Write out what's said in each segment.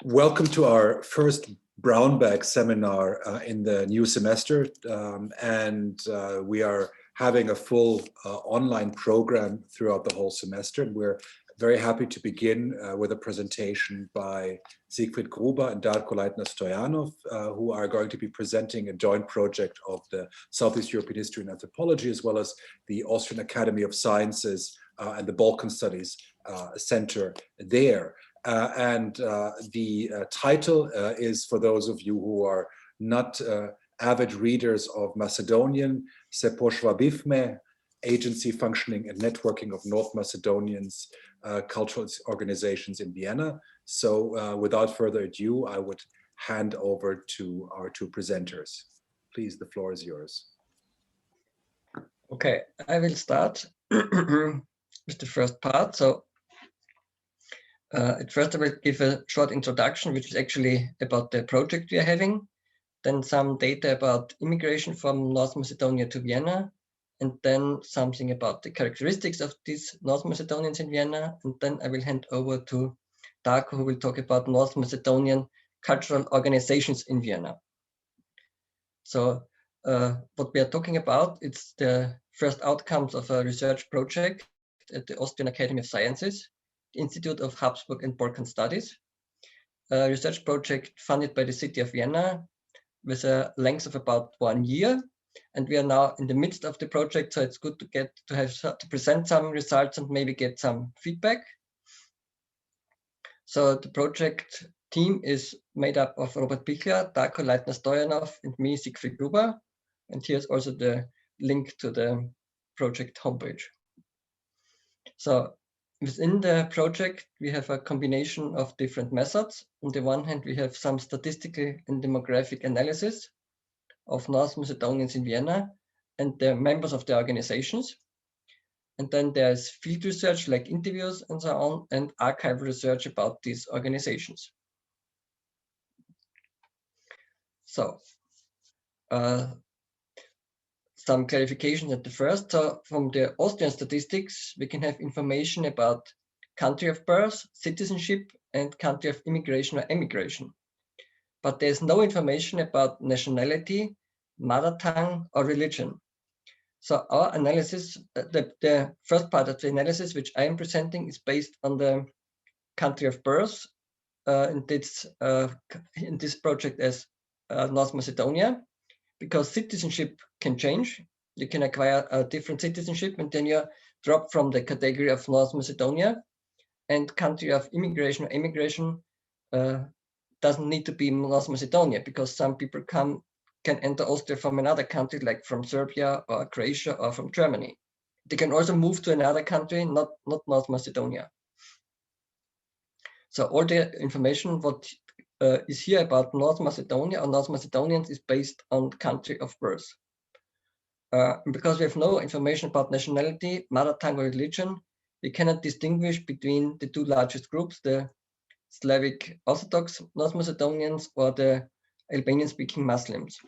Welcome to our first Brownbag Seminar in the new semester, we are having a full online program throughout the whole semester. And we're very happy to begin with a presentation by Siegfried Gruber and Darko Leitner-Stojanov, who are going to be presenting a joint project of the Southeast European History and Anthropology, as well as the Austrian Academy of Sciences and the Balkan Studies Center there. The title is, for those of you who are not avid readers of Macedonian, "Se pошвабивме," Agency, Functioning and Networking of North Macedonians Cultural Organizations in Vienna. So without further ado, I would hand over to our two presenters. Please, the floor is yours. Okay, I will start with the first part. So at first I will give a short introduction, which is actually about the project we are having, then some data about immigration from North Macedonia to Vienna, and then something about the characteristics of these North Macedonians in Vienna, and then I will hand over to Darko, who will talk about North Macedonian cultural organizations in Vienna. So what we are talking about, it's the first outcomes of a research project at the Austrian Academy of Sciences, the Institute of Habsburg and Balkan Studies, a research project funded by the city of Vienna with a length of about 1 year. And we are now in the midst of the project, so it's good to present some results and maybe get some feedback. So the project team is made up of Robert Pichler, Darko Leitner-Stojanov, and me, Siegfried Gruber. And here's also the link to the project homepage. So within the project, we have a combination of different methods. On the one hand, we have some statistical and demographic analysis of North Macedonians in Vienna and the members of the organizations. And then there's field research like interviews and so on, and archival research about these organizations. So some clarification at the first. So from the Austrian statistics, we can have information about country of birth, citizenship, and country of immigration or emigration. But there's no information about nationality, mother tongue, or religion. So our analysis, the first part of the analysis, which I am presenting, is based on the country of birth, in this project as North Macedonia, because citizenship can change. You can acquire a different citizenship and then you drop from the category of North Macedonia, and country of immigration or emigration doesn't need to be North Macedonia, because some people can enter Austria from another country, like from Serbia or Croatia or from Germany. They can also move to another country, not North Macedonia. So all the information what is here about North Macedonia or North Macedonians is based on country of birth. Because we have no information about nationality, mother tongue, or religion, we cannot distinguish between the two largest groups, the Slavic Orthodox North Macedonians or the Albanian-speaking Muslims.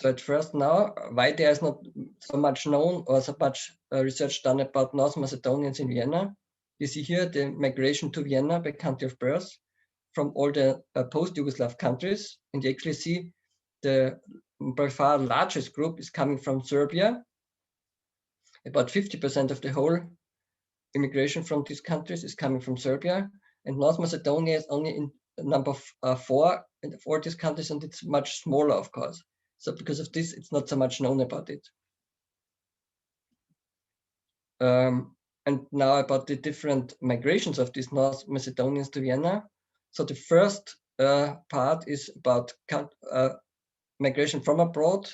So at first now, why there is not so much known or so much research done about North Macedonians in Vienna. You see here the migration to Vienna by country of birth from all the post-Yugoslav countries, and you actually see the by far largest group is coming from Serbia. About 50% of the whole immigration from these countries is coming from Serbia, and North Macedonia is only in number 4 in all these countries, and it's much smaller, of course. So because of this, it's not so much known about it. And now about the different migrations of these North Macedonians to Vienna. So the first part is about migration from abroad.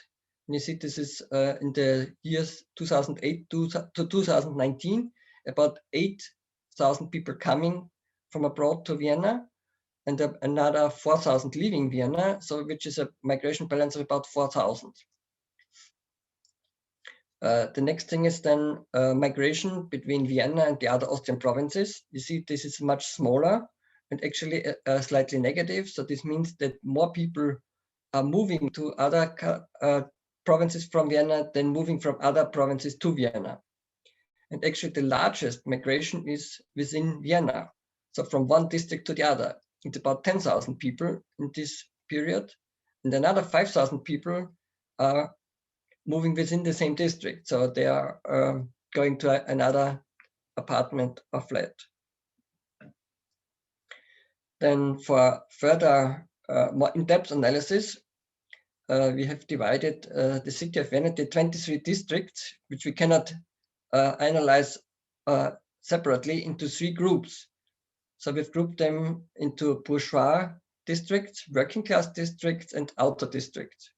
And you see this is in the years 2008 to 2019, about 8,000 people coming from abroad to Vienna, and another 4,000 leaving Vienna, so which is a migration balance of about 4,000. The next thing is then migration between Vienna and the other Austrian provinces. You see this is much smaller and actually slightly negative. So this means that more people are moving to other provinces from Vienna than moving from other provinces to Vienna. And actually the largest migration is within Vienna. So from one district to the other, it's about 10,000 people in this period, and another 5,000 people are moving within the same district. So they are going to another apartment or flat. Then for further more in-depth analysis, we have divided the city of Vienna into 23 districts, which we cannot analyze separately, into 3 groups. So we've grouped them into bourgeois districts, working class districts, and outer districts.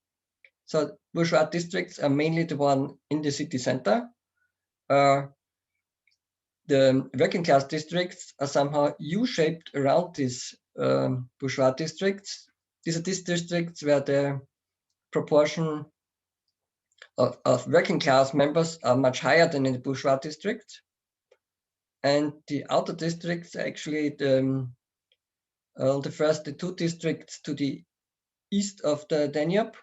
So bourgeois districts are mainly the one in the city center. The working class districts are somehow U-shaped around these bourgeois districts. These are these districts where the proportion of working class members are much higher than in the bourgeois districts. And the outer districts are actually the 2 districts to the east of the Danube,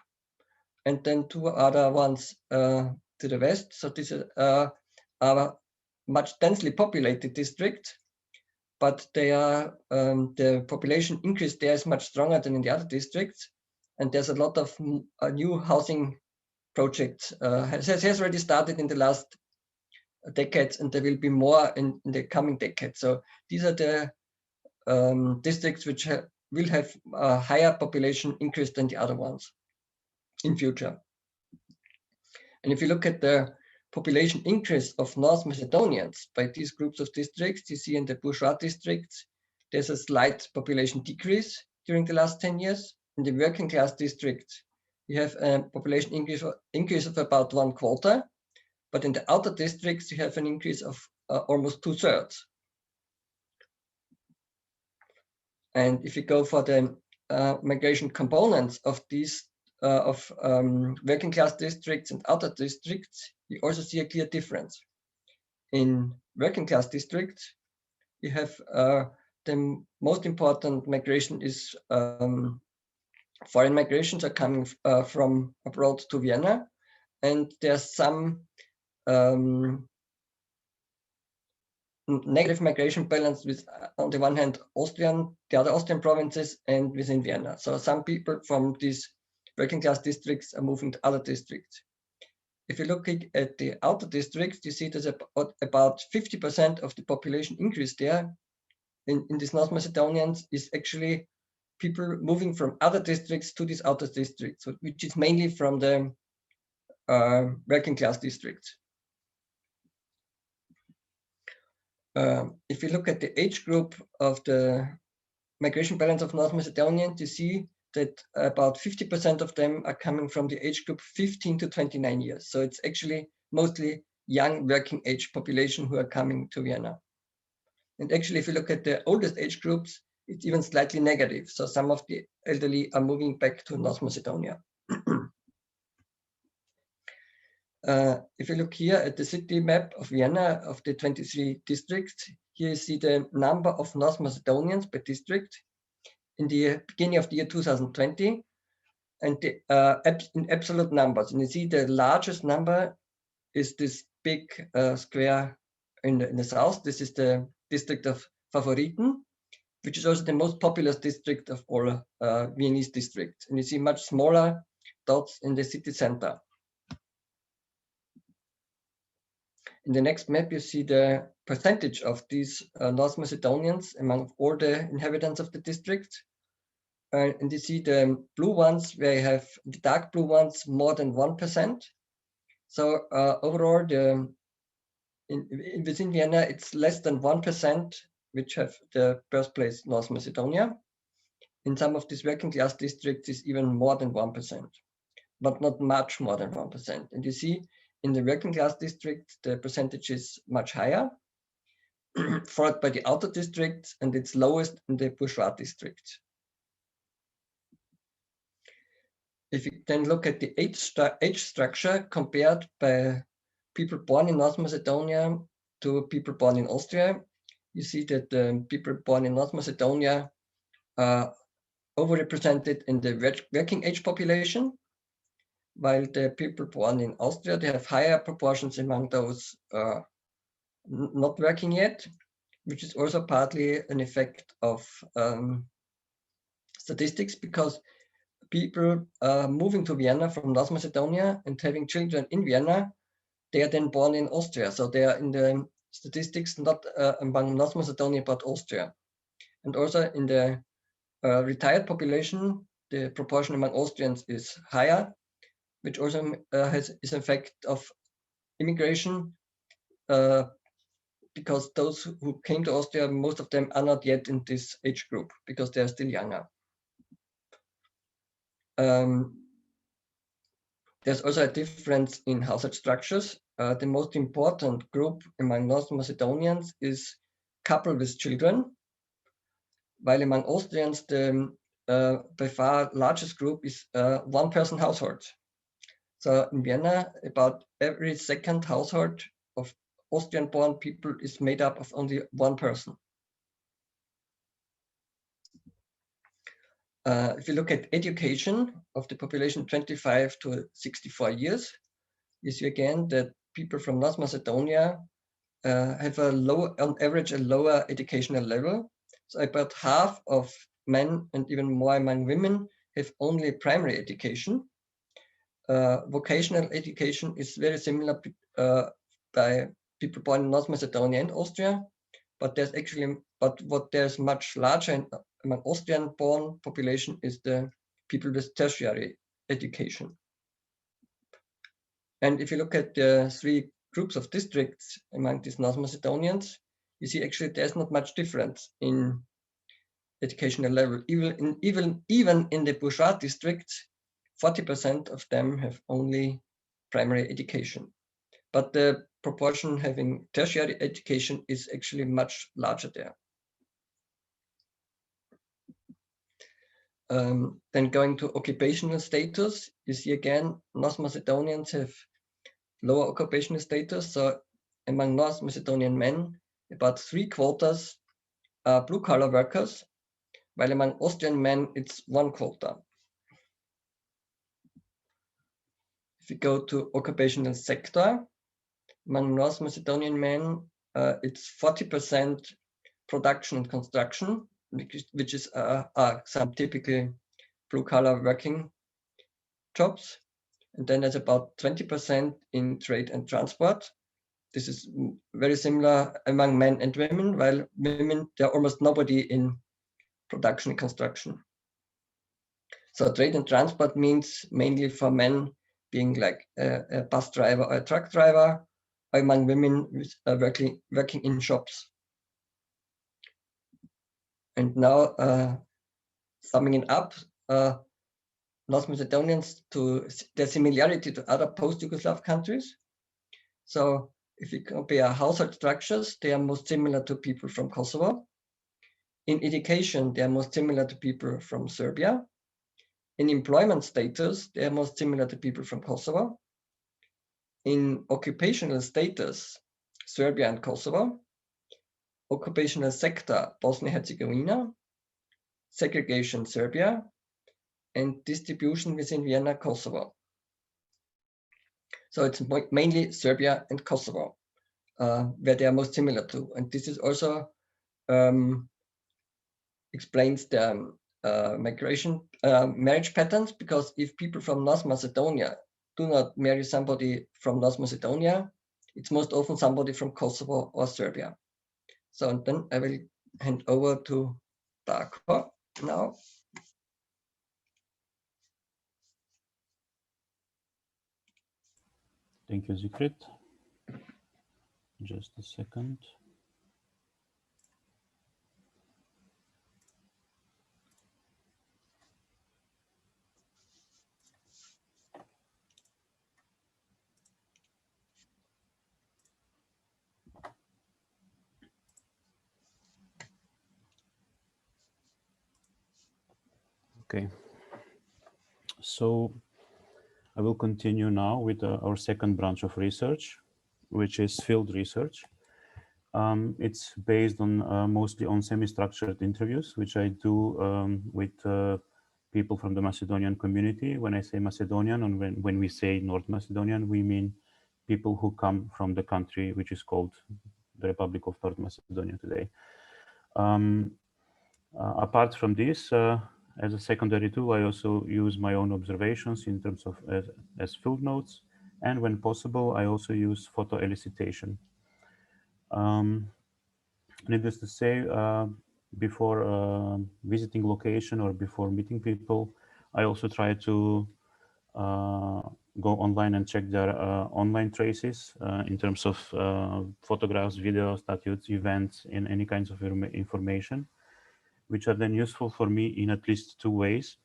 and then 2 other ones to the west. So these are much densely populated districts, but they are the population increase there is much stronger than in the other districts, and there's a lot of new housing projects has already started in the last decades, and there will be more in the coming decades. So these are the districts which will have a higher population increase than the other ones in future. And if you look at the population increase of North Macedonians by these groups of districts, you see in the bourgeois districts, there's a slight population decrease during the last 10 years. In the working class districts, you have a population increase of about 1/4, but in the outer districts, you have an increase of almost 2/3. And if you go for the migration components of these working class districts and outer districts, you also see a clear difference. In working class districts, you have the most important migration is foreign migrations are coming from abroad to Vienna, and there's some negative migration balance with, on the one hand, the other Austrian provinces, and within Vienna. So some people from these working class districts are moving to other districts. If you look at the outer districts, you see there's about 50% of the population increase there in these North Macedonians is actually people moving from other districts to these outer districts, which is mainly from the working class districts. If you look at the age group of the migration balance of North Macedonians, you see that about 50% of them are coming from the age group 15 to 29 years. So it's actually mostly young working age population who are coming to Vienna. And actually, if you look at the oldest age groups, it's even slightly negative. So some of the elderly are moving back to North Macedonia. If you look here at the city map of Vienna of the 23 districts, here you see the number of North Macedonians per district in the beginning of the year 2020, and the, in absolute numbers. And you see the largest number is this big square in the south. This is the district of Favoriten, which is also the most populous district of all Viennese districts. And you see much smaller dots in the city center. In the next map, you see the percentage of these North Macedonians among all the inhabitants of the district. And you see the blue ones, where you have the dark blue ones more than 1%. So overall, within Vienna, it's less than 1% which have the birthplace North Macedonia. In some of these working class districts, it's even more than 1%, but not much more than 1%. And you see in the working class district, the percentage is much higher, followed by the outer districts, and it's lowest in the bourgeois districts. If you then look at the age structure compared by people born in North Macedonia to people born in Austria, you see that the people born in North Macedonia are overrepresented in the working age population, while the people born in Austria, they have higher proportions among those not working yet. which is also partly an effect of statistics, because people moving to Vienna from North Macedonia and having children in Vienna, they are then born in Austria. So they are in the statistics not among North Macedonia, but Austria. And also in the retired population, the proportion among Austrians is higher, which also has an effect of immigration, because those who came to Austria, most of them are not yet in this age group because they are still younger. There's also a difference in household structures. The most important group among North Macedonians is couple with children, while among Austrians, the by far largest group is one-person household. So in Vienna, about every second household of Austrian-born people is made up of only one person. If you look at education of the population 25 to 64 years, you see again that people from North Macedonia have a low, on average, a lower educational level. So about half of men and even more among women have only primary education. Vocational education is very similar by people born in North Macedonia and Austria, but there's actually, but what there's much larger among Austrian-born population is the people with tertiary education. And if you look at the three groups of districts among these North Macedonians, you see actually there's not much difference in educational level. Even in the bourgeois districts, 40% of them have only primary education. But the proportion having tertiary education is actually much larger there. Then going to occupational status, you see again, North Macedonians have lower occupational status. So among North Macedonian men, about 3/4 are blue-collar workers, while among Austrian men, it's 1/4. If you go to occupational sector, among North Macedonian men, it's 40% production and construction, which is some typical blue-collar working jobs. And then there's about 20% in trade and transport. This is very similar among men and women, while women, there are almost nobody in production and construction. So trade and transport means mainly for men being like a bus driver or a truck driver, or among women working in shops. And now, summing it up, North Macedonians, to their similarity to other post-Yugoslav countries. So if you compare household structures, they are most similar to people from Kosovo. In education, they are most similar to people from Serbia. In employment status, they are most similar to people from Kosovo. In occupational status, Serbia and Kosovo. Occupational sector, Bosnia-Herzegovina. Segregation, Serbia. And distribution within Vienna, Kosovo. So it's mainly Serbia and Kosovo, where they are most similar to. And this is also explains the marriage patterns, because if people from North Macedonia do not marry somebody from North Macedonia, it's most often somebody from Kosovo or Serbia. So then I will hand over to Darko now. Thank you, Siegfried. Just a second. Okay. So I will continue now with our second branch of research, which is field research. It's based on mostly on semi-structured interviews, which I do with people from the Macedonian community. When I say Macedonian, and when we say North Macedonian, we mean people who come from the country which is called the Republic of North Macedonia today. Apart from this, as a secondary tool, I also use my own observations in terms of as field notes, and when possible, I also use photo elicitation. Needless to say, before visiting location or before meeting people, I also try to go online and check their online traces in terms of photographs, videos, statutes, events, and any kinds of information, which are then useful for me in at least two ways.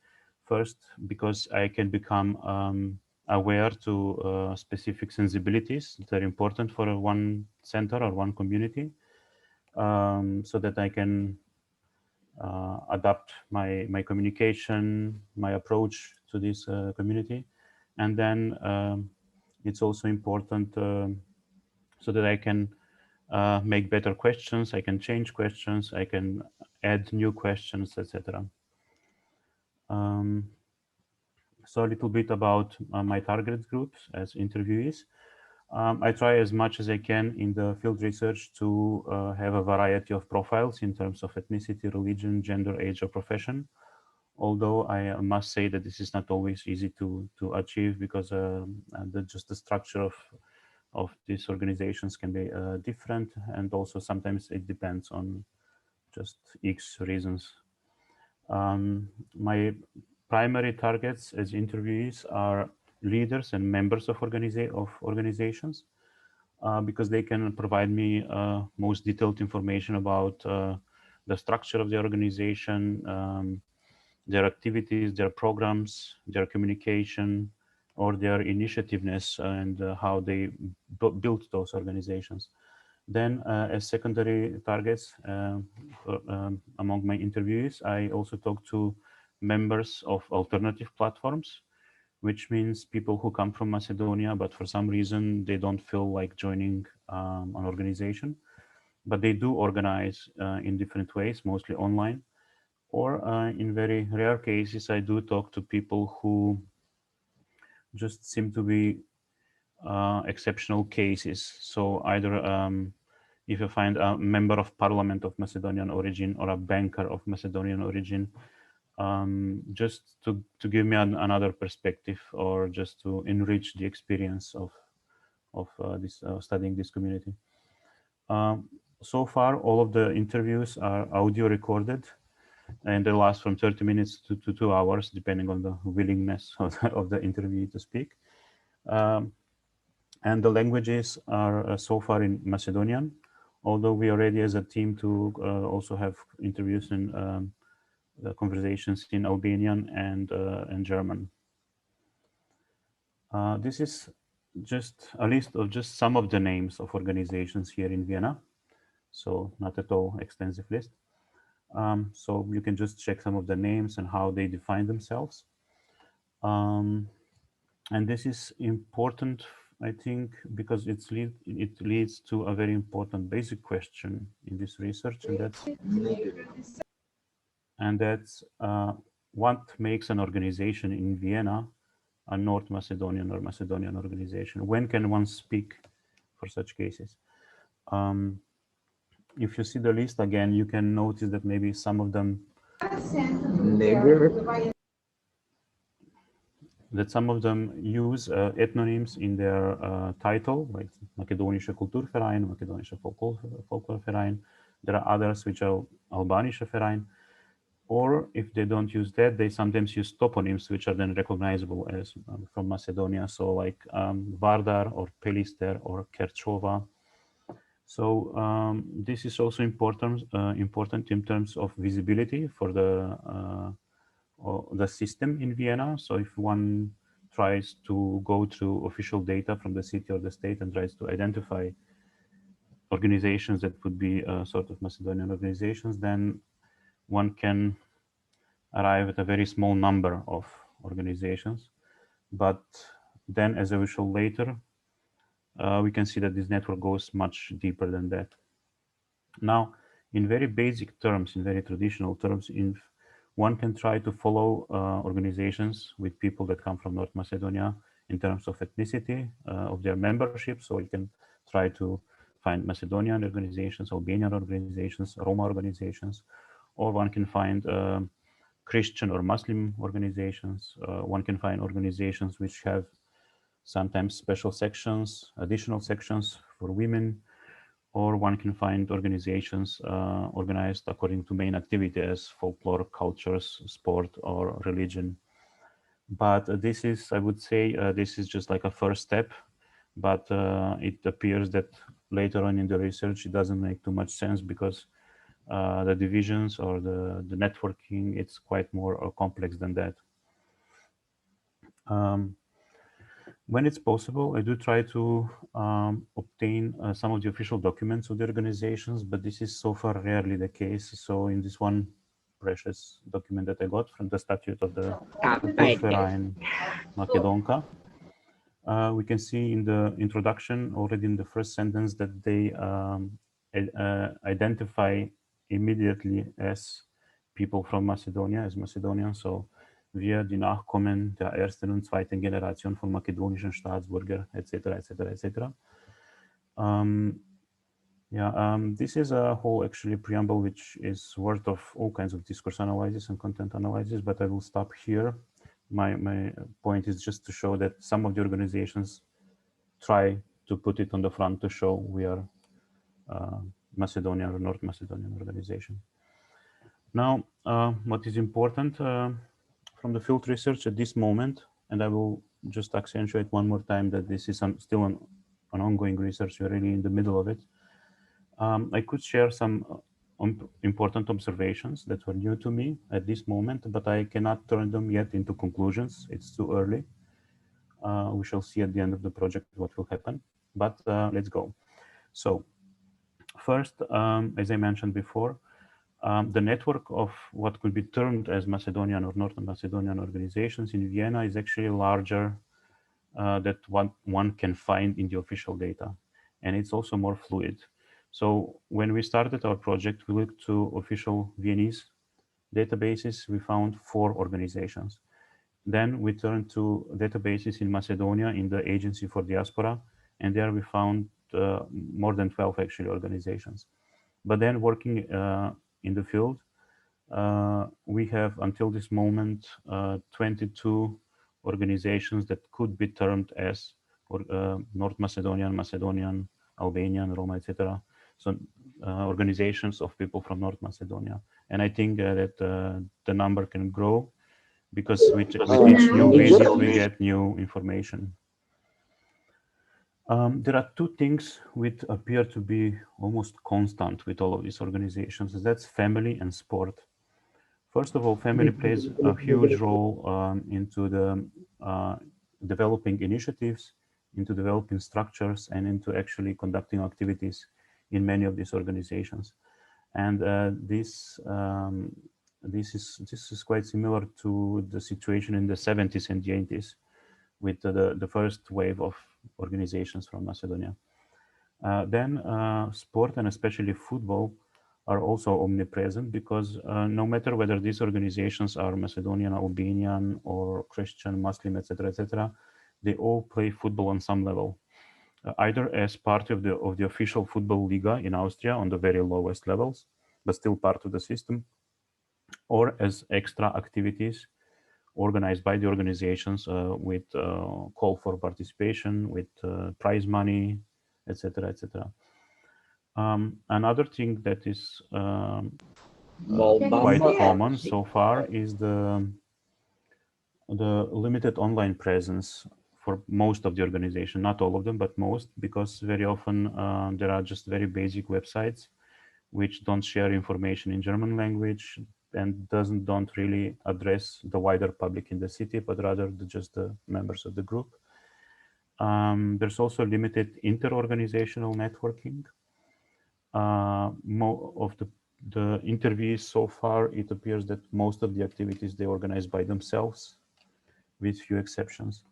First, because I can become aware to specific sensibilities that are important for one center or one community, so that I can adapt my communication, my approach to this community. And then it's also important so that I can make better questions, I can change questions, I can add new questions, etc. So a little bit about my target groups as interviewees. I try as much as I can in the field research to have a variety of profiles in terms of ethnicity, religion, gender, age, or profession. Although I must say that this is not always easy to achieve, because just the structure of these organizations can be different, and also sometimes it depends on just X reasons. My primary targets as interviewees are leaders and members of organizations, because they can provide me most detailed information about the structure of the organization, their activities, their programs, their communication, or their initiativeness, and how they built those organizations. Then as secondary targets among my interviewees, I also talk to members of alternative platforms, which means people who come from Macedonia, but for some reason they don't feel like joining an organization, but they do organize in different ways, mostly online. Or in very rare cases, I do talk to people who just seem to be exceptional cases. So either if you find a member of parliament of Macedonian origin or a banker of Macedonian origin, just to give me another perspective, or just to enrich the experience of studying this community. So far, all of the interviews are audio recorded, and they last from 30 minutes to 2 hours, depending on the willingness of the interviewee to speak. And the languages are so far in Macedonian, although we are ready as a team to also have interviews in conversations in Albanian and German. This is just a list of just some of the names of organizations here in Vienna, so not at all extensive list. So you can just check some of the names and how they define themselves. And this is important, I think, because it leads to a very important basic question in this research, and that's what makes an organization in Vienna a North Macedonian or Macedonian organization? When can one speak for such cases? If you see the list again, you can notice that maybe some of them use ethnonyms in their title, like Macedonische Kulturverein, Macedonische Folklorverein. There are others which are Albanische Verein. Or if they don't use that, they sometimes use toponyms, which are then recognizable as from Macedonia. So like Vardar or Pelister or Kerchova. So this is also important in terms of visibility for the system in Vienna. So if one tries to go through official data from the city or the state and tries to identify organizations that would be sort of Macedonian organizations, then one can arrive at a very small number of organizations. But then, as I will show later, we can see that this network goes much deeper than that. Now, in very basic terms, in very traditional terms, one can try to follow organizations with people that come from North Macedonia in terms of ethnicity of their membership. So you can try to find Macedonian organizations, Albanian organizations, Roma organizations, or one can find Christian or Muslim organizations. One can find organizations which have sometimes special sections, additional sections for women, or one can find organizations organized according to main activity as folklore, cultures, sport, or religion. But this is, I would say, this is just like a first step, but it appears that later on in the research, it doesn't make too much sense because the divisions or the networking, it's quite more complex than that. When it's possible, I do try to obtain some of the official documents of the organizations, but this is so far rarely the case. So in this one precious document that I got from the statute of the Porphyrian Makedonka, we can see in the introduction already in the first sentence that they identify immediately as people from Macedonia, as Macedonian. So wir die Nachkommen der ersten und zweiten Generation von makedonischen Staatsbürger, etc., etc., etc. This is a whole actually preamble which is worth of all kinds of discourse analysis and content analysis, but I will stop here. My point is just to show that some of the organizations try to put it on the front to show we are Macedonian or North Macedonian organization. Now, what is important from the field research at this moment, and I will just accentuate one more time that this is still an ongoing research, we're really in the middle of it. I could share some important observations that were new to me at this moment, but I cannot turn them yet into conclusions. It's too early. We shall see at the end of the project what will happen, but let's go. So first, as I mentioned before, the network of what could be termed as Macedonian or Northern Macedonian organizations in Vienna is actually larger than one can find in the official data. And it's also more fluid. So when we started our project, we looked to official Viennese databases. We found 4 organizations. Then we turned to databases in Macedonia in the Agency for Diaspora, and there we found more than 12 actually organizations. But then working in the field, we have until this moment 22 organizations that could be termed as North Macedonian, Macedonian, Albanian, Roma, etc. So organizations of people from North Macedonia. And I think that the number can grow because with each new visit, we get new information. There are 2 things which appear to be almost constant with all of these organizations. That's family and sport. First of all, family plays a huge role into the developing initiatives, into developing structures, and into actually conducting activities in many of these organizations. And this is quite similar to the situation in the 70s and the 80s with the first wave of organizations from Macedonia. Then sport and especially football are also omnipresent because no matter whether these organizations are Macedonian, Albanian, or Christian, Muslim, etc., they all play football on some level, either as part of the official football Liga in Austria on the very lowest levels, but still part of the system, or as extra activities organized by the organizations with call for participation, with prize money, etc., etc. Another thing that is quite common so far is the limited online presence for most of the organization, not all of them, but most, because very often there are just very basic websites which don't share information in German language and don't really address the wider public in the city, but rather just the members of the group. There's also limited inter-organizational networking. Of the interviews so far, it appears that most of the activities they organize by themselves, with few exceptions.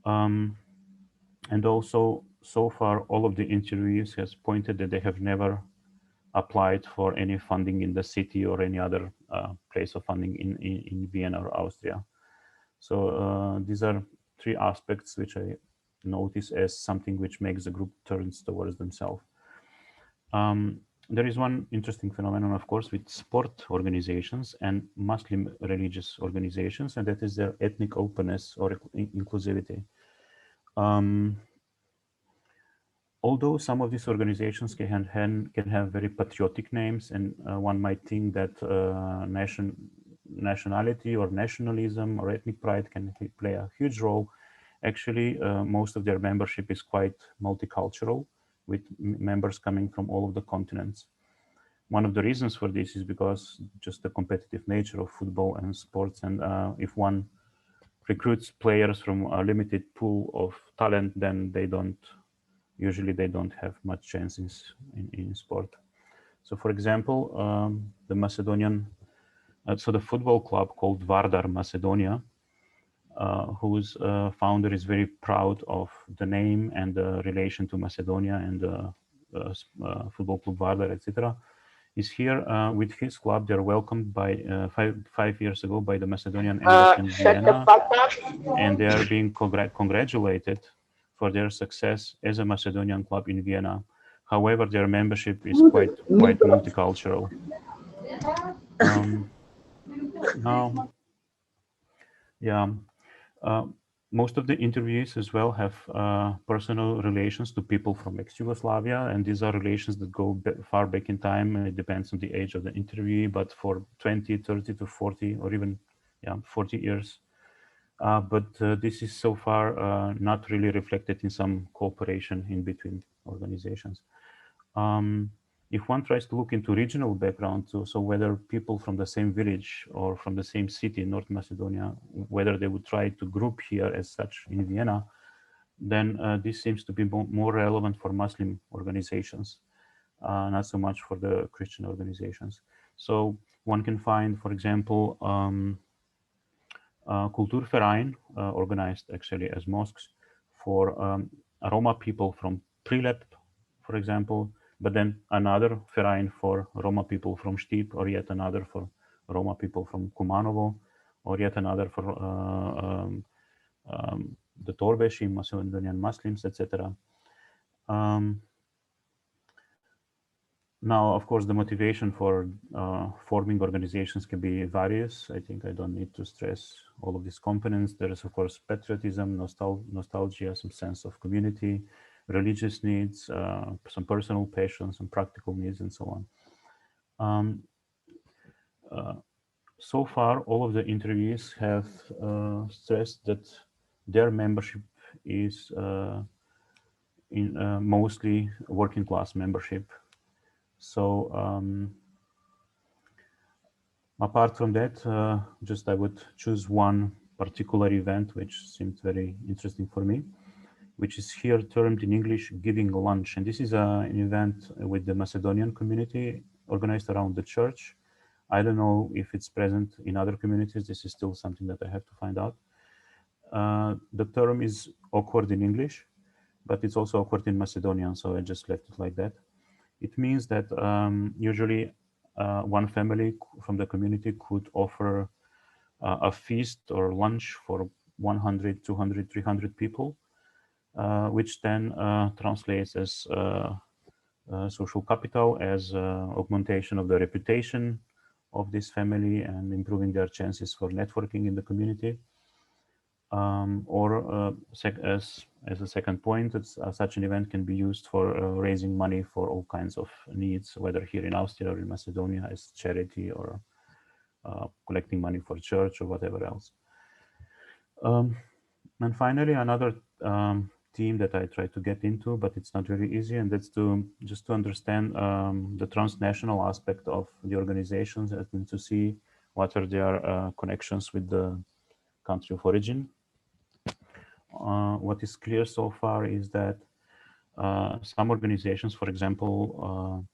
And also, so far, all of the interviews has pointed that they have never applied for any funding in the city or any other place of funding in Vienna or Austria. So these are 3 aspects which I notice as something which makes the group turns towards themselves. There is one interesting phenomenon, of course, with sport organizations and Muslim religious organizations, and that is their ethnic openness or inclusivity. Although some of these organizations can have very patriotic names, and one might think that nationality or nationalism or ethnic pride can play a huge role, actually most of their membership is quite multicultural, with members coming from all of the continents. One of the reasons for this is because just the competitive nature of football and sports, and if one recruits players from a limited pool of talent, then usually they don't have much chances in sport. So for example, the Macedonian, so the football club called Vardar Macedonia, whose founder is very proud of the name and the relation to Macedonia and the football club Vardar, etc., is here with his club. They're welcomed by 5 years ago by the Macedonian embassy in Vienna, and they are being congratulated for their success as a Macedonian club in Vienna. However, their membership is quite multicultural. Now, yeah, most of the interviews as well have personal relations to people from ex-Yugoslavia, and these are relations that go far back in time. It depends on the age of the interviewee, but for 20, 30 to 40, or even 40 years. But this is so far not really reflected in some cooperation in between organizations. If one tries to look into regional background, so whether people from the same village or from the same city in North Macedonia, whether they would try to group here as such in Vienna, then this seems to be more relevant for Muslim organizations, not so much for the Christian organizations. So one can find, for example, Kulturverein, organized actually as mosques for Roma people from Prilep, for example, but then another Verein for Roma people from Štip, or yet another for Roma people from Kumanovo, or yet another for the Torbeši, Macedonian Muslims, etc. Now, of course, the motivation for forming organizations can be various. I think I don't need to stress all of these components. There is, of course, patriotism, nostalgia, some sense of community, religious needs, some personal passion, some practical needs, and so on. So far, all of the interviewees have stressed that their membership is mostly working class membership. So apart from that, just I would choose one particular event which seemed very interesting for me, which is here termed in English Giving Lunch. And this is an event with the Macedonian community organized around the church. I don't know if it's present in other communities. This is still something that I have to find out. The term is awkward in English, but it's also awkward in Macedonian, so I just left it like that. It means that usually one family from the community could offer a feast or lunch for 100, 200, 300 people, which then translates as social capital, as augmentation of the reputation of this family and improving their chances for networking in the community. Or as a second point, such an event can be used for raising money for all kinds of needs, whether here in Austria or in Macedonia as charity, or collecting money for church or whatever else. And finally, another theme that I try to get into, but it's not very easy, and that's just to understand the transnational aspect of the organizations and to see what are their connections with the country of origin. What is clear so far is that some organizations, for example,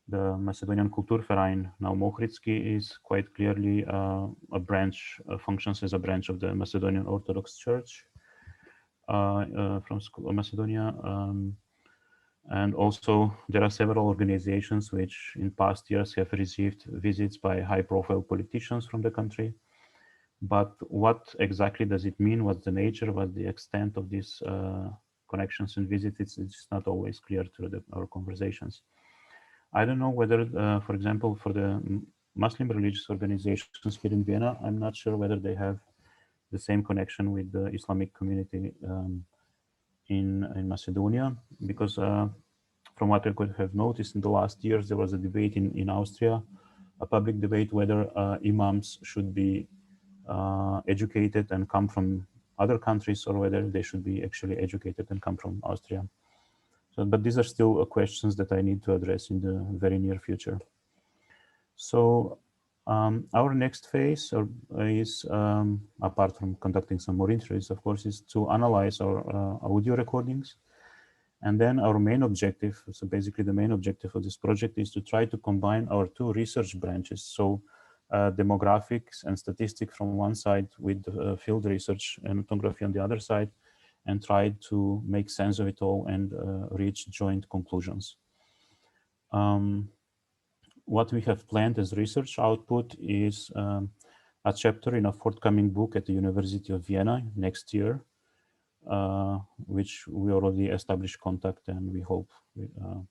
the Macedonian Kulturverein, now Mohridski, is quite clearly a branch, functions as a branch of the Macedonian Orthodox Church from Macedonia. And also there are several organizations which in past years have received visits by high-profile politicians from the country. But what exactly does it mean? What's the nature? What's the extent of these connections and visits? It's not always clear through our conversations. I don't know whether, for example, for the Muslim religious organizations here in Vienna, I'm not sure whether they have the same connection with the Islamic community in Macedonia, because from what I could have noticed in the last years, there was a debate in Austria, a public debate whether imams should be educated and come from other countries, or whether they should be actually educated and come from Austria. So, but these are still questions that I need to address in the very near future. So our next phase is, apart from conducting some more interviews, of course, is to analyze our audio recordings. And then our main objective, so basically the main objective of this project, is to try to combine our two research branches. So demographics and statistics from one side with field research and ethnography on the other side, and try to make sense of it all and reach joint conclusions. What we have planned as research output is a chapter in a forthcoming book at the University of Vienna next year, which we already established contact, and we hope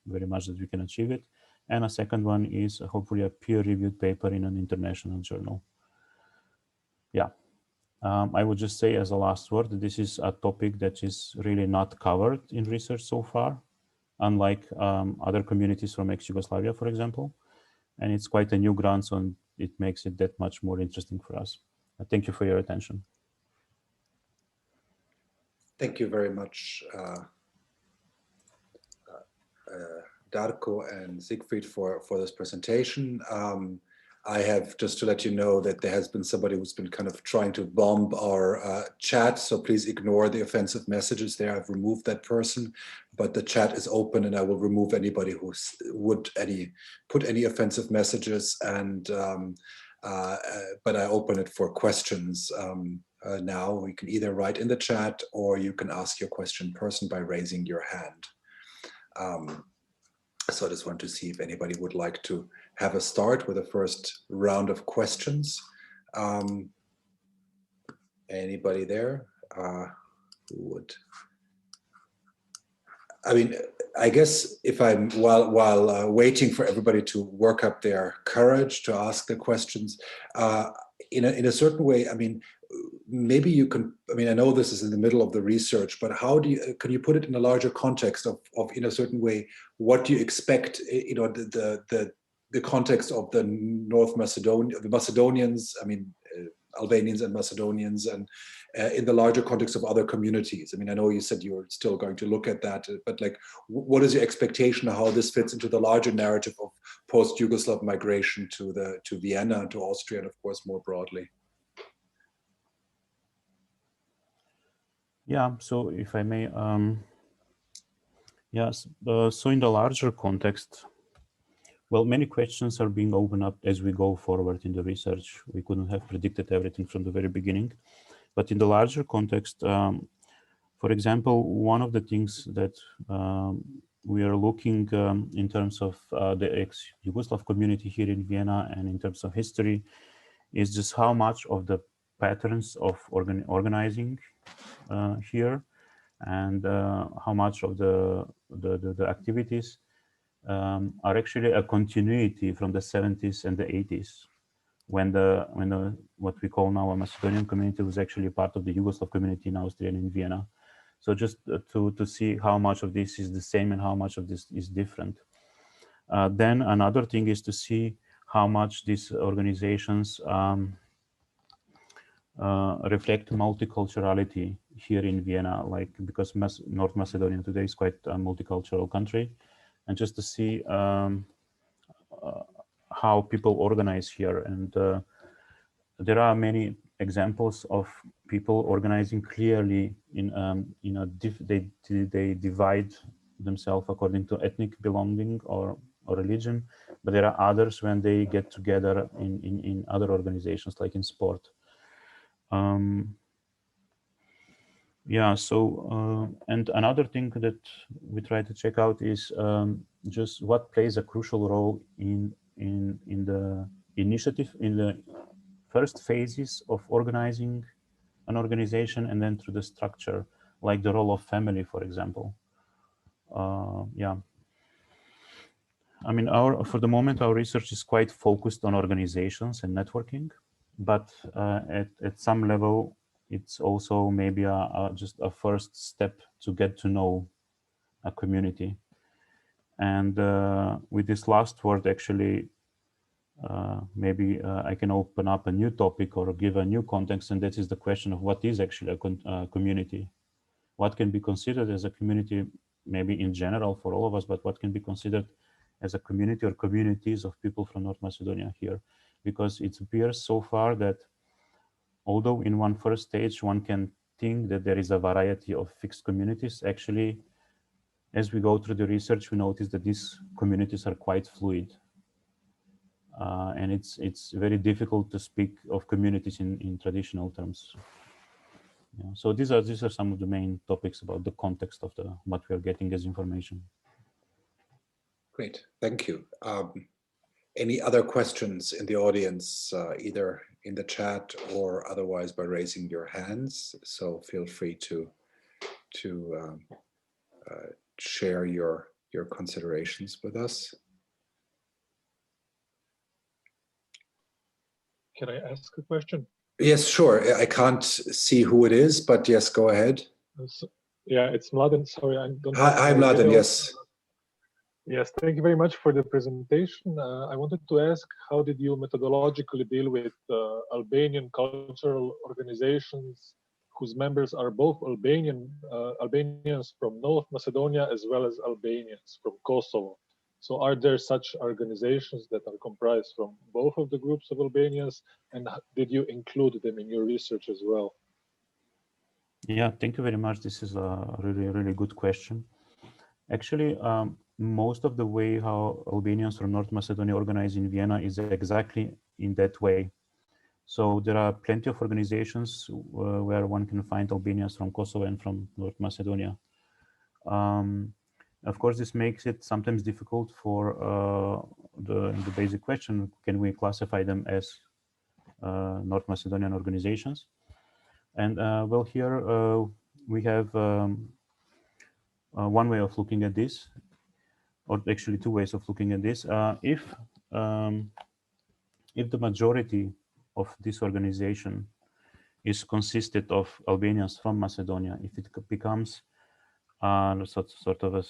very much that we can achieve it. And a second one is hopefully a peer-reviewed paper in an international journal. Yeah. I would just say as a last word that this is a topic that is really not covered in research so far, unlike other communities from ex-Yugoslavia, for example. And it's quite a new ground, so it makes it that much more interesting for us. Thank you for your attention. Thank you very much, Darko and Siegfried, for this presentation. I have just to let you know that there has been somebody who's been kind of trying to bomb our chat, so please ignore the offensive messages there. I've removed that person, but the chat is open, and I will remove anybody who would put any offensive messages. And but I open it for questions now. You can either write in the chat, or you can ask your question in person by raising your hand. So I just want to see if anybody would like to have a start with the first round of questions. Anybody there who would? I mean, I guess if I'm, while waiting for everybody to work up their courage to ask the questions, in a certain way, I mean, maybe you can, I mean, I know this is in the middle of the research, but how do you, can you put it in a larger context of in a certain way, what do you expect, you know, the context of the North Macedonia, the Macedonians, I mean, Albanians and Macedonians, and in the larger context of other communities? I mean, I know you said you're still going to look at that, but like, what is your expectation of how this fits into the larger narrative of post-Yugoslav migration to Vienna, to Austria, and of course more broadly? Yeah, so if I may, yes, so in the larger context, well, many questions are being opened up as we go forward in the research. We couldn't have predicted everything from the very beginning, but in the larger context, for example, one of the things that we are looking in terms of the ex-Yugoslav community here in Vienna and in terms of history is just how much of the patterns of organizing here and how much of the activities are actually a continuity from the 70s and the 80s, when what we call now a Macedonian community was actually part of the Yugoslav community in Austria and in Vienna. So just to see how much of this is the same and how much of this is different. Then another thing is to see how much these organizations reflect multiculturality here in Vienna, like, because North Macedonia today is quite a multicultural country, and just to see how people organize here. And there are many examples of people organizing clearly in they divide themselves according to ethnic belonging or religion, but there are others when they get together in other organizations, like in sport. Yeah, so and another thing that we try to check out is just what plays a crucial role in the initiative, in the first phases of organizing an organization, and then through the structure, like the role of family, for example. Yeah. I mean, for the moment, our research is quite focused on organizations and networking, but at some level, it's also maybe just a first step to get to know a community. And with this last word, actually, maybe I can open up a new topic or give a new context, and that is the question of what is actually a community. What can be considered as a community, maybe in general for all of us, but what can be considered as a community or communities of people from North Macedonia here? Because it appears so far that although in one first stage, one can think that there is a variety of fixed communities, actually, as we go through the research, we notice that these communities are quite fluid. And it's very difficult to speak of communities in traditional terms. Yeah, so these are some of the main topics about the context of what we are getting as information. Great, thank you. Any other questions in the audience, either in the chat or otherwise by raising your hands? So feel free to share your considerations with us. Can I ask a question? Yes, sure. I can't see who it is, but yes, go ahead. Yeah, it's Mladen. Sorry, I don't. Hi, Mladen. Yes. Yes, thank you very much for the presentation. I wanted to ask, how did you methodologically deal with Albanian cultural organizations whose members are both Albanians from North Macedonia as well as Albanians from Kosovo? So are there such organizations that are comprised from both of the groups of Albanians, and did you include them in your research as well? Yeah, thank you very much. This is a really good question. Actually, most of the way how Albanians from North Macedonia organize in Vienna is exactly in that way. So there are plenty of organizations where one can find Albanians from Kosovo and from North Macedonia. Of course, this makes it sometimes difficult for the basic question, can we classify them as North Macedonian organizations? And well, here we have one way of looking at this, or actually two ways of looking at this. If the majority of this organization is consisted of Albanians from Macedonia, if it becomes sort of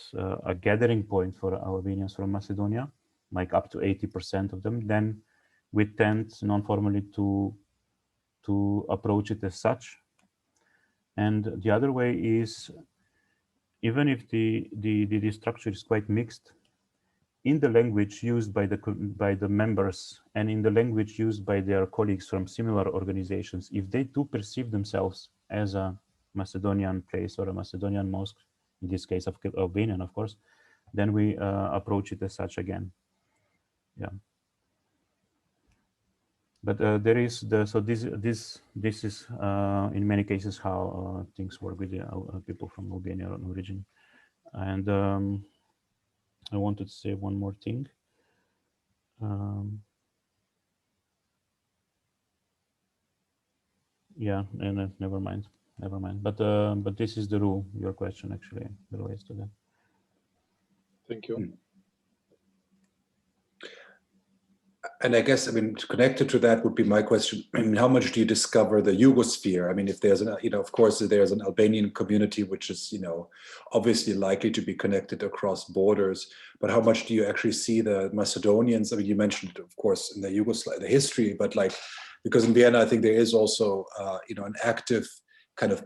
a gathering point for Albanians from Macedonia, like up to 80% of them, then we tend non-formally to approach it as such. And the other way is, even if the structure is quite mixed, in the language used by the members and in the language used by their colleagues from similar organizations, if they do perceive themselves as a Macedonian place or a Macedonian mosque, in this case of Albanian, of course, then we approach it as such again. Yeah. But there is so this is in many cases how things work with the people from Albanian origin. And I wanted to say one more thing. Yeah, and never mind. But this is the rule. Your question actually relates to that. Thank you. And I guess, I mean, connected to that would be my question. I mean, how much do you discover the Yugosphere? I mean, if there's of course, there's an Albanian community, which is, obviously likely to be connected across borders, but how much do you actually see the Macedonians? I mean, you mentioned, of course, in the Yugoslav, the history, but like, because in Vienna, I think there is also, an active kind of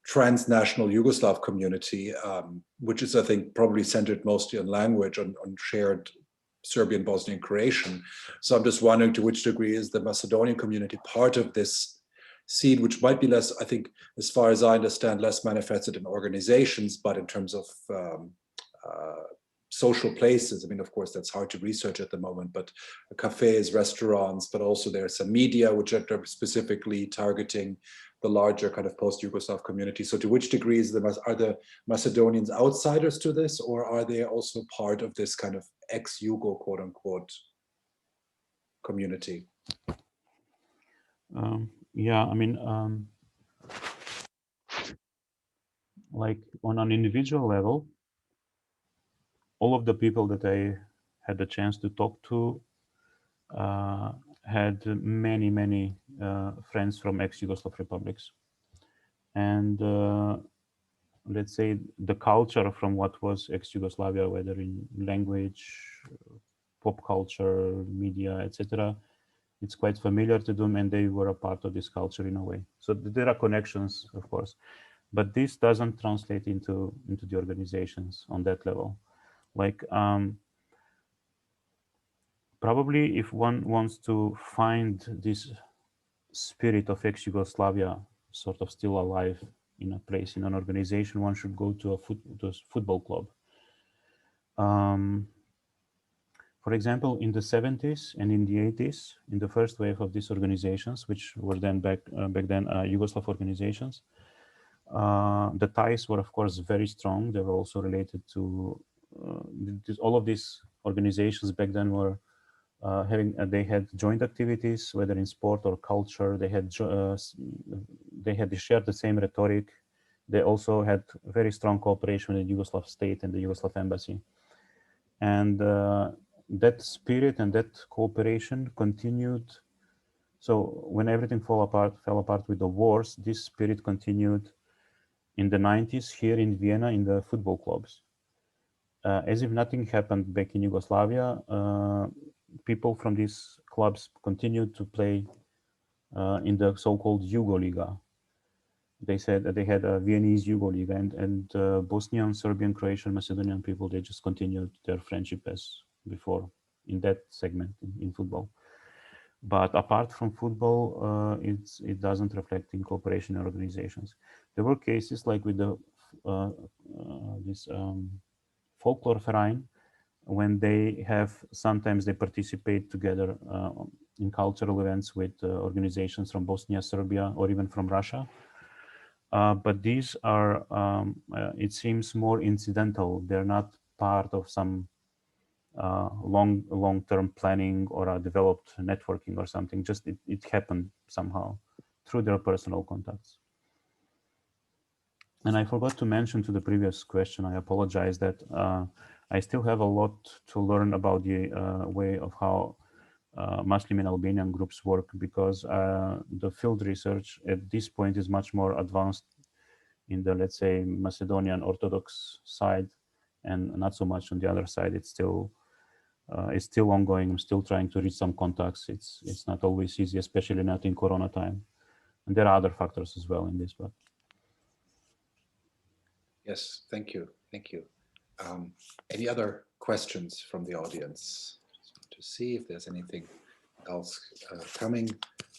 transnational Yugoslav community, which is, I think, probably centered mostly on language, on shared Serbian, Bosnian, Croatian. So I'm just wondering to which degree is the Macedonian community part of this seed, which might be less, I think, as far as I understand, less manifested in organizations, but in terms of social places. I mean, of course, that's hard to research at the moment, but cafes, restaurants, but also there's some media which are specifically targeting the larger kind of post-Yugoslav community. So to which degree are the Macedonians outsiders to this, or are they also part of this kind of ex-Yugo, quote unquote, community? Yeah, I mean, like on an individual level, all of the people that I had the chance to talk to had many friends from ex-Yugoslav republics. And let's say the culture from what was ex-Yugoslavia, whether in language, pop culture, media, etc., it's quite familiar to them, and they were a part of this culture in a way. So there are connections, of course, but this doesn't translate into the organizations on that level. Like probably if one wants to find this spirit of ex-Yugoslavia sort of still alive in a place, in an organization, one should go to a football club. For example, in the 70s and in the 80s, in the first wave of these organizations, which were then back then Yugoslav organizations, the ties were, of course, very strong. They were also related to all of these organizations back then were they had joint activities, whether in sport or culture. They had shared the same rhetoric. They also had very strong cooperation with the Yugoslav state and the Yugoslav embassy. And that spirit and that cooperation continued. So when everything fell apart with the wars, this spirit continued in the 90s here in Vienna in the football clubs. As if nothing happened back in Yugoslavia, people from these clubs continued to play in the so-called Jugoliga. They said that they had a Viennese Jugoliga, and Bosnian, Serbian, Croatian, Macedonian people, they just continued their friendship as before in that segment in football. But apart from football, it doesn't reflect in cooperation in organizations. There were cases like with the this folklore verein, when they have, sometimes they participate together in cultural events with organizations from Bosnia, Serbia, or even from Russia. But these are, it seems, more incidental. They're not part of some long-term planning or a developed networking or something. Just it happened somehow through their personal contacts. And I forgot to mention to the previous question, I apologize, that I still have a lot to learn about the way of how Muslim and Albanian groups work, because the field research at this point is much more advanced in the, let's say, Macedonian Orthodox side, and not so much on the other side. It's still ongoing. I'm still trying to reach some contacts. It's not always easy, especially not in Corona time. And there are other factors as well in this, but. Yes, thank you. Any other questions from the audience? Just want to see if there's anything else coming.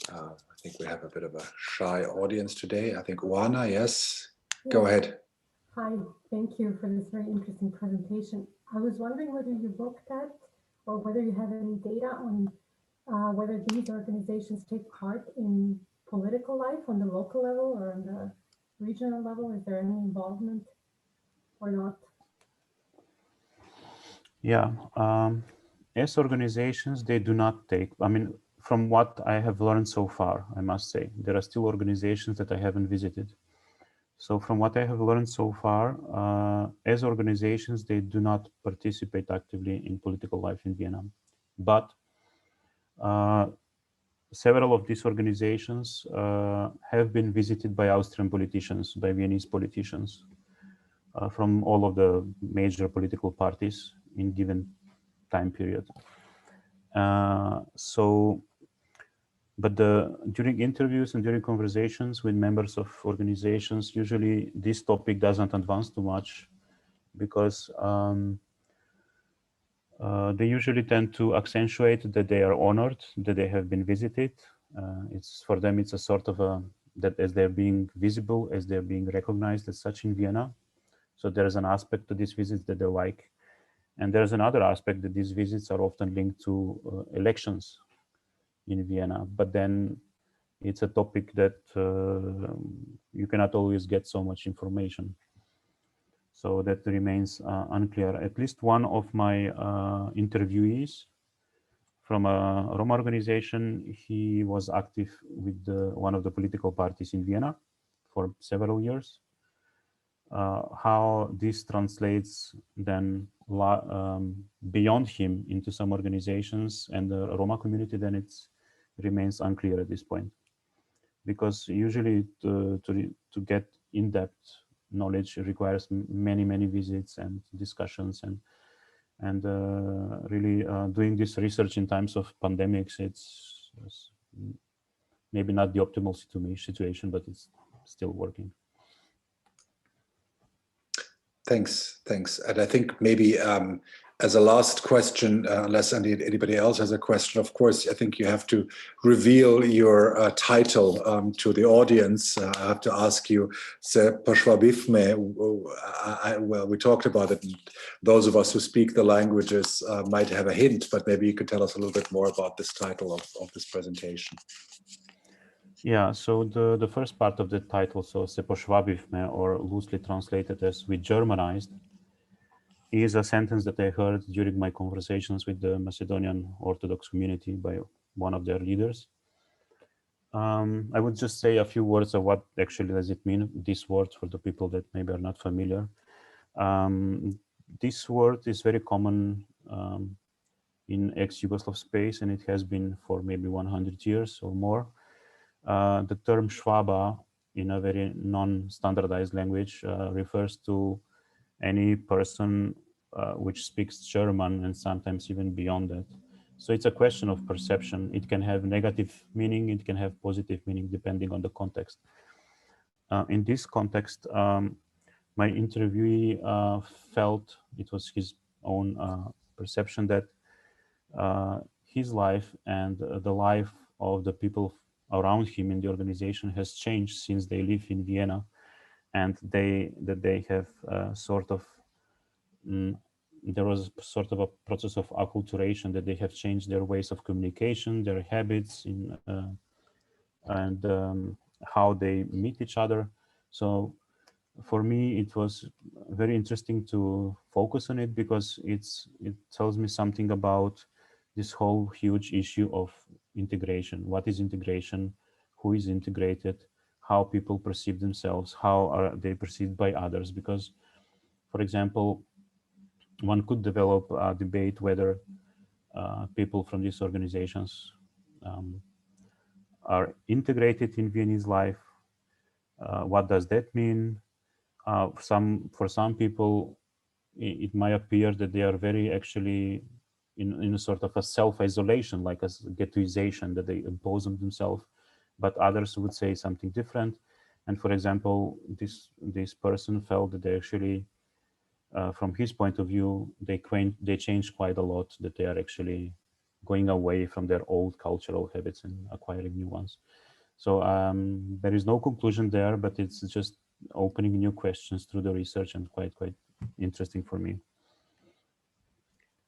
I think we have a bit of a shy audience today. I think Juana, yes, go ahead. Hi, thank you for this very interesting presentation. I was wondering whether you looked at or whether you have any data on whether these organizations take part in political life on the local level or on the regional level. Is there any involvement or not? Yeah, as organizations, they do not take, I mean, from what I have learned so far, I must say, there are still organizations that I haven't visited. So from what I have learned so far, as organizations, they do not participate actively in political life in Vienna. But several of these organizations have been visited by Austrian politicians, by Viennese politicians, from all of the major political parties in given time period. But during interviews and during conversations with members of organizations, usually this topic doesn't advance too much, because they usually tend to accentuate that they are honored, that they have been visited. It's for them, it's a sort of that as they're being visible, as they're being recognized as such in Vienna. So there's an aspect to these visits that they like. And there's another aspect that these visits are often linked to elections in Vienna, but then it's a topic that you cannot always get so much information. So that remains unclear. At least one of my interviewees from a Roma organization, he was active with one of the political parties in Vienna for several years. How this translates then beyond him into some organizations and the Roma community, then it remains unclear at this point. Because usually to get in-depth knowledge requires many visits and discussions, and really doing this research in times of pandemics, it's maybe not the optimal situation, but it's still working. Thanks. And I think maybe as a last question, unless anybody else has a question, of course, I think you have to reveal your title to the audience. I have to ask you, pошвабивме, well, we talked about it. And those of us who speak the languages might have a hint, but maybe you could tell us a little bit more about this title of this presentation. Yeah, so the first part of the title, so se пошвабивме, or loosely translated as "we Germanized," is a sentence that I heard during my conversations with the Macedonian Orthodox community by one of their leaders. I would just say a few words of what actually does it mean, this word, for the people that maybe are not familiar. This word is very common in ex-Yugoslav space, and it has been for maybe 100 years or more. The term schwaba, in a very non-standardized language, refers to any person which speaks German, and sometimes even beyond that. So it's a question of perception. It can have negative meaning, it can have positive meaning, depending on the context. In this context, my interviewee felt, it was his own perception, that his life and the life of the people around him in the organization has changed since they live in Vienna, and that they have sort of, there was sort of a process of acculturation, that they have changed their ways of communication, their habits, and how they meet each other. So for me, it was very interesting to focus on it, because it tells me something about this whole huge issue of integration. What is integration? Who is integrated? How people perceive themselves? How are they perceived by others? Because, for example, one could develop a debate whether people from these organizations are integrated in Viennese life. What does that mean? For some people, it might appear that they are very actually in a sort of a self-isolation, like a ghettoization, that they impose on themselves, but others would say something different. And for example, this person felt that they actually, from his point of view, they changed quite a lot, that they are actually going away from their old cultural habits and acquiring new ones. So there is no conclusion there, but it's just opening new questions through the research, and quite interesting for me.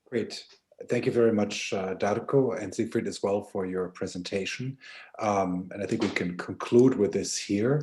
Great. Thank you very much, Darko, and Siegfried as well, for your presentation. And I think we can conclude with this here.